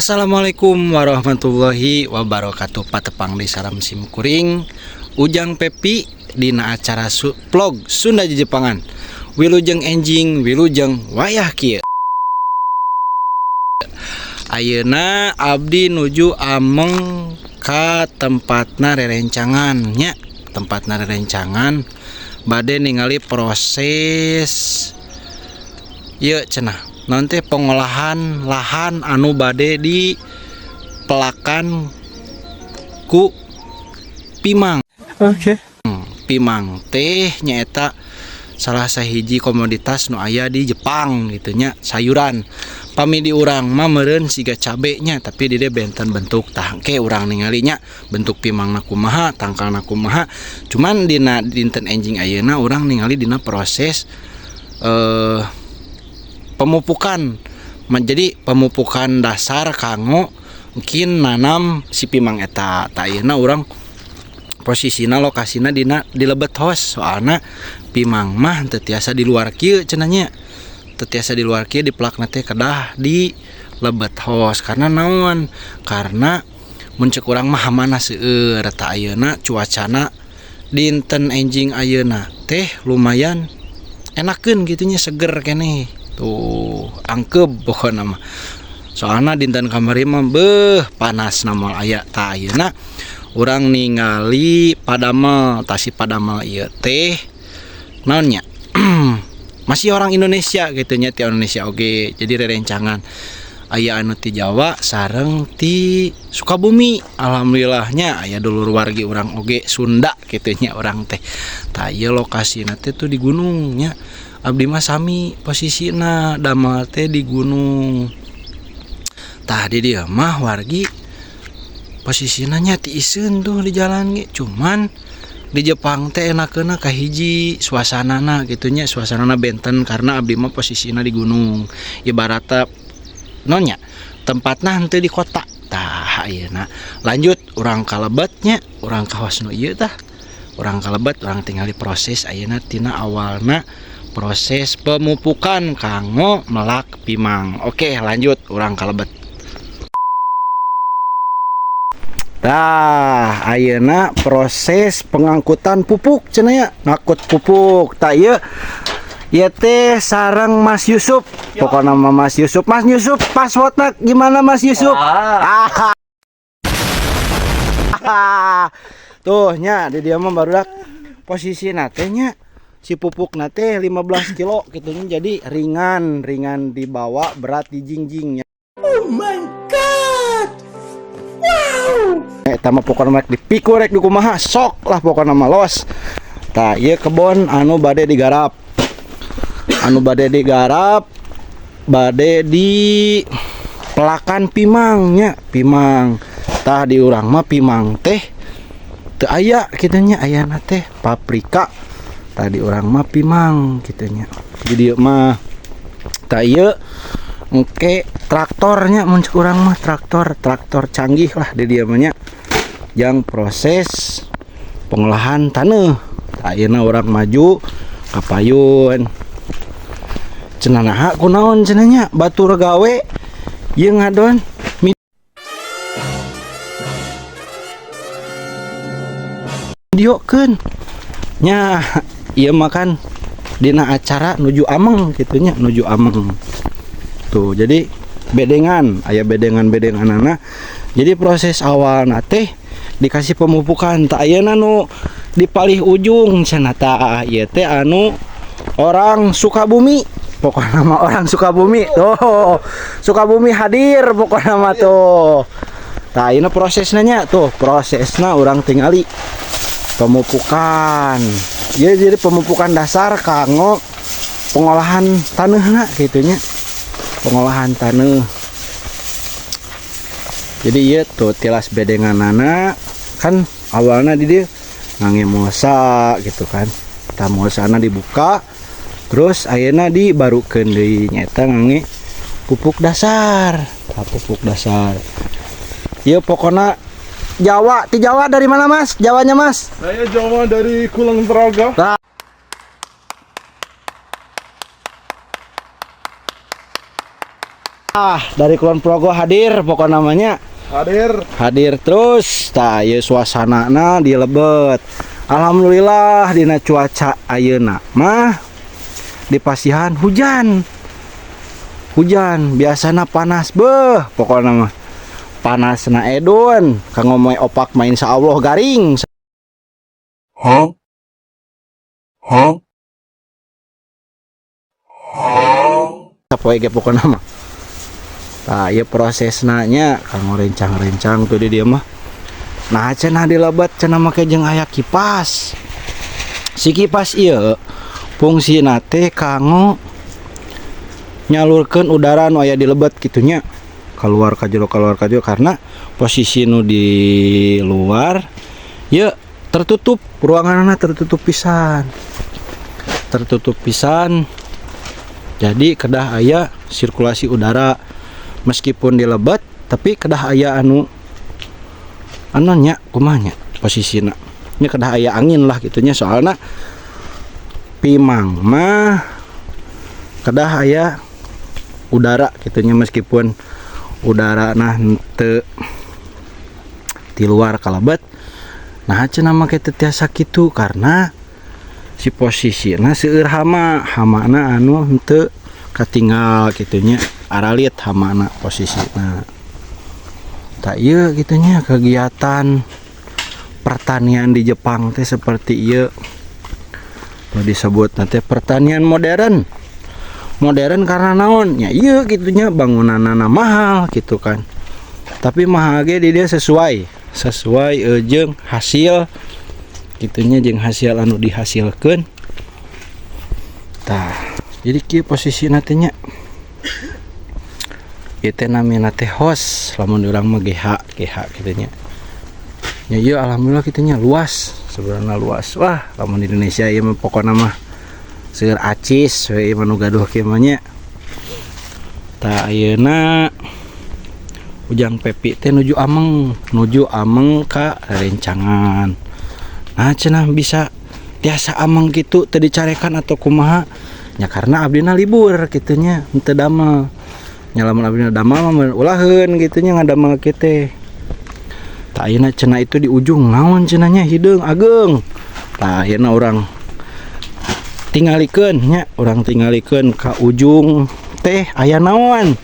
Assalamualaikum warahmatullahi wabarakatuh. Patepang di Saram Simkuring Ujang Pepi dina acara vlog Sunda Jepangan. Wilujeng enjing, wilujeng wayah kieu. Ayeuna abdi nuju ameng ka tempatna rerencangan nya. Tempatna rerencangan bade ningali proses ieu cenah. Nanti pengolahan lahan anu bade di pelakan ku pimang. Oke. Pimang teh nyaeta salah sahiji komoditas nu aya di Jepang gitu nya, sayuran. Pami di urang mah meureun siga cabe nya, tapi di dieu benten bentuk tah engke urang ningalinya bentuk pimangna kumaha, tangkalna kumaha. Cuman dina dinten enjing ayeuna urang ningali dina proses pemupukan. Menjadi pemupukan dasar kanggo mungkin nanam si pimang eta. Ta ayeuna urang posisina lokasina dina di lebet hos, soalna pimang mah teu tiasa di luar kieu cenah nya. Teu tiasa di luar kieu, di pelakna teh kedah di lebet hos. Karena naon? Karena mun ceuk urang mah hamana seueur. Ta ayeuna cuacana dinten enjing ayeuna teh lumayan enakeun kitu nya, seger keneh. Tuh angkeb pokona mah. Soalna dinten kamari mah beuh panas namal aya. Ta ayeuna urang ningali padamel, tasi padamel ieu teh naon nya? Masih orang Indonesia gitu nya, ti Indonesia oge. Jadi rerencangan aya anu ti Jawa sareng ti Sukabumi. Alhamdulillahnya aya dulur wargi urang oge Sunda kitu nya urang teh. Ta ieu lokasina teh tuh di gunung nya. Abdi mah sami posisina damel teh di gunung. Tah di dieu mah wargi posisina nya ti iseun tuh di jalan ge. Cuman di Jepang teh enakeuna kahiji suasanana gitu nya, suasanana benten karena abdi mah posisina di gunung. Ibaratna naon nya? Tempatna henteu di kota. Tah ayeuna lanjut urang kalebet nya, urang kawas nu ieu tah. Urang kalebet, urang tinggal di proses ayeuna tina awalna proses pemupukan kanggo melak pimang. Oke, lanjut urang kalebet. Tah, ayeuna proses pengangkutan pupuk cenah ya, ngangkut pupuk. Tah ieu teh sareng Mas Yusuf. Pokokna Mas Yusuf. Mas Yusuf, passwordna gimana Mas Yusuf? Tuh nya di dia mah barudak posisina teh nya si pupuk nate 15 kilo gitu, jadi ringan dibawa, berat di jingjingnya. Oh my god. Wow. Eta mah pokona rek dipikul rek dikumaha sok lah pokona mah los. Tah ieu kebon anu bade digarap. Bade di pelakan pimangnya, pimang. Tah di urang mah pimang teh teu aya kitu nya, ayana teh paprika. Tadi orang mah pimang gitunya. Jadi mah tak ieu engke traktornya muncul urang mah traktor canggih lah di dieu mah nya. Yang proses pengolahan taneuh. Ayeuna urang maju ka payun. Cenah naha kunaon cenah nya? Batur gawe ieu ngadon videokeun nya. Iya makan dina acara nuju ameng gitunya, nuju ameng tuh. Jadi bedengan, aya bedengan-bedenganana. Jadi proses awal teh dikasih pemupukan. Tak ayeuna nu di palih ujung cenah tah ieu teh anu orang Sukabumi. Pokokna mah orang Sukabumi tuh. Sukabumi hadir pokokna mah tuh. Tah ieu prosesna nya tuh, prosesna urang tingali pemupukan. Ya, jadi pemupukan dasar kanggo pengolahan taneuhna gitunya, pengolahan taneuh. Jadi ieu tuh tilas bedenganana kan awalnya di dieu ngangge mosa gitu kan. Tah mosana dibuka terus ayeuna dibarukeun deui nyaeta ngangge pupuk dasar. Tah pupuk dasar ieu pokona Jawa. Ti Jawa dari mana Mas? Jawanya Mas? Saya Jawa dari Kulon Progo. Dari Kulon Progo hadir pokok namanya. Hadir terus. Tah ieu suasanana di Lebet. Alhamdulillah dina cuaca ayeuna mah di Pasihan hujan. Biasana panas beuh pokokna mah. Panasna edun kanggo moe opak main insyaallah garing. Sapoe ge pokokna mah. Tah ieu prosesna nya kanggo rencang-rencang tuh di dieu mah. Nah cenah di Lebet cenah make jeung aya kipas. Si kipas ieu fungsina teh kanggo nyalurkeun udara nu aya di Lebet kitu nya. Keluar ka jero karena posisi nu di luar ya tertutup, ruanganna tertutup pisan. Jadi kedah aya sirkulasi udara meskipun di Lebet tapi kedah aya anu nya kumaha nya posisina. Nya kedah aya angin lah kitu nya soalna Pimang mah kedah aya udara kitu nya meskipun udara nah henteu di luar kalebet. Nah cenah make teh tiasa kitu karena si posisina seueur hamana anu henteu katinggal kitu nya aralit hamana posisina. Tak ieu kitu nya kegiatan pertanian di Jepang teh seperti ieu. Lo disebut nanti pertanian modern karena naon ya iya gitunya bangunanana mahal gitu kan, tapi mahal ge di dia sesuai jeung hasil gitunya jeung hasil anu dihasilkeun. Tah jadi kieu posisina teh nya ieu teh namina teh host lamun urang mah GH kitu nya. Ya ieu alhamdulillah kitu nya luas, sebenarnya luas. Wah lamun di Indonesia ieu mah pokona mah seueur acis we manu gaduh kieu mah nya. Tah ayeuna Ujang Pepi teh nuju ameng ka rencangan. Nah cenah bisa tiasa ameng kitu teu dicarekan atau kumaha nya karena abdina libur kitu nya henteu damel. Nya lamun abdina damel mah ulaheun kitu nya ngadamel kieu teh. Tah ayeuna cenah itu di ujung naon cenah nya hideung ageng. Tah ayeuna urang tingalikeun nya, urang tingalikeun ka ujung teh aya naon.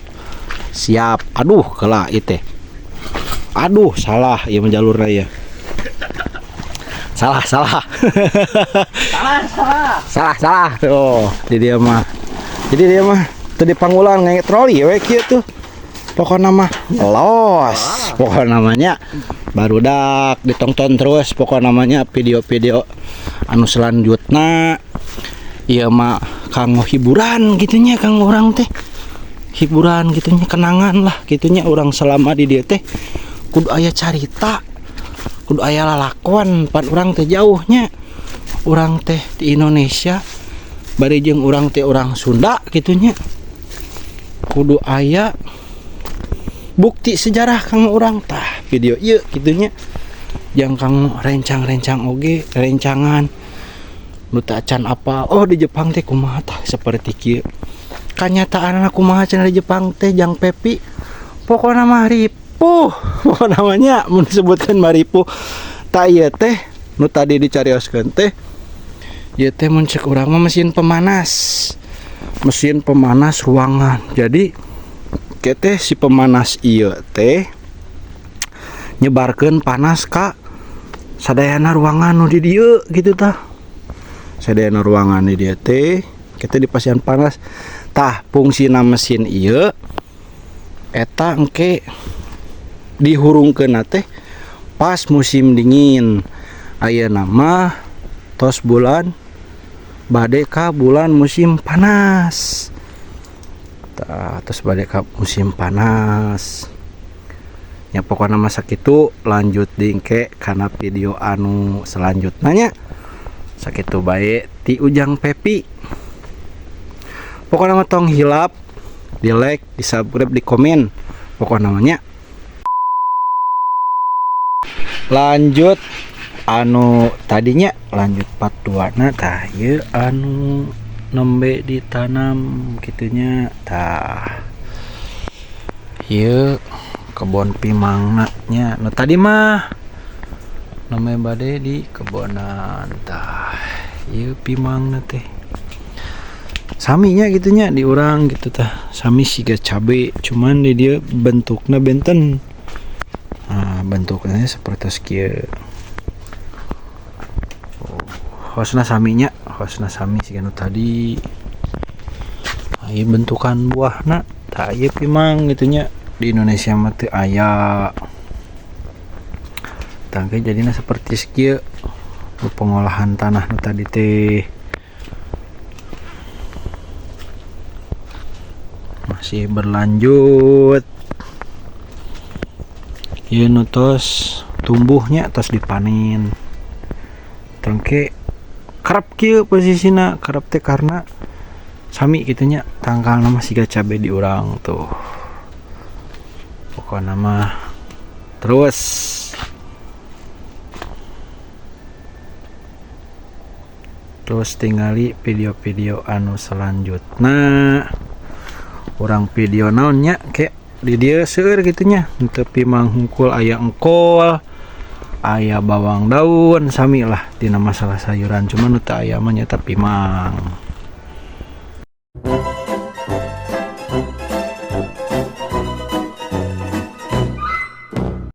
Siap. Aduh keula ieu teh. Aduh salah ieu mah jalurna ya. Salah. Salah. Oh, di dia mah. Jadi dia mah teu dipanggulan nge troli we kieu tuh. Pokokna mah los. Pokokna namanya barudak ditonton terus pokokna namanya video-video anu selanjutna. Iya mah kanggo hiburan gitunya kanggo orang teh. Hiburan gitunya kenangan lah gitunya orang selama di dia teh kudu aya carita, kudu aya lalakon pan urang teh jauhnya. Urang teh di Indonesia bari jeung urang teh orang Sunda gitunya. Kudu aya bukti sejarah kanggo urang tah video ieu gitunya. Yang kanggo rencang-rencang oge, rencangan nu teu acan apa. Oh di Jepang teh kumaha tah seperti kieu. Kanyataanna kumaha cenah di Jepang teh Jang Pepi. Pokona mah ripuh. Pokona namanya mun disebutkeun mah ripuh. Tah ieu teh nu tadi dicarioskeun teh ieu teh mun ceuk urang mah mesin pemanas ruangan. Jadi teh si pemanas ieu teh nyebarkeun panas ka sadayana ruangan nu di dieu gitu tah. Sadayana ruangan di dieu teh kita di pasian panas. Tah fungsina mesin ieu eta engke dihurungkeun teh pas musim dingin. Ayeuna mah tos bulan bade ka bulan musim panas. Tah tos bade ka musim panas. Ya pokokna mah sakitu lanjut dingke kana video anu selanjutnya nya. Sakitu bae ti Ujang Pepi. Pokoknya mah tong hilap, di like, di subscribe, di komen. Pokoknya namanya lanjut anu tadinya lanjut part 2 na tah ieu anu nembe ditanam gitunya tah Ieu kebon pimangna nya. Nu tadi mah namanya bade di kebonan tah. Ieu pimangna teh. Saminya gitunya di urang gitu tah. Sami siga cabe, cuman di dia bentukna benten. Nah, bentuknya seperti kieu. Hosna saminya, hosna sami siga nu tadi. Ieu bentukan buahna tah ieu pimang gitunya. Di Indonesia mah teu aya. Tangke jadinya seperti kieu. Pengolahan tanah nu tadi teh masih berlanjut. Ieu nu tos tumbuhnya tos dipanen. Tangke kerap kieu posisina, kerap teh karena sami gitunya tangkal nama siga cabe di urang tuh. Pokoknya mah terus tingali video-video anu selanjutnya. Orang video naonnya kayak di dia seueur gitunya. Teu pimang hungkul aya engkol, aya bawang daun, sami lah tina masalah sayuran, cuman nu teu aya mah nya pimang.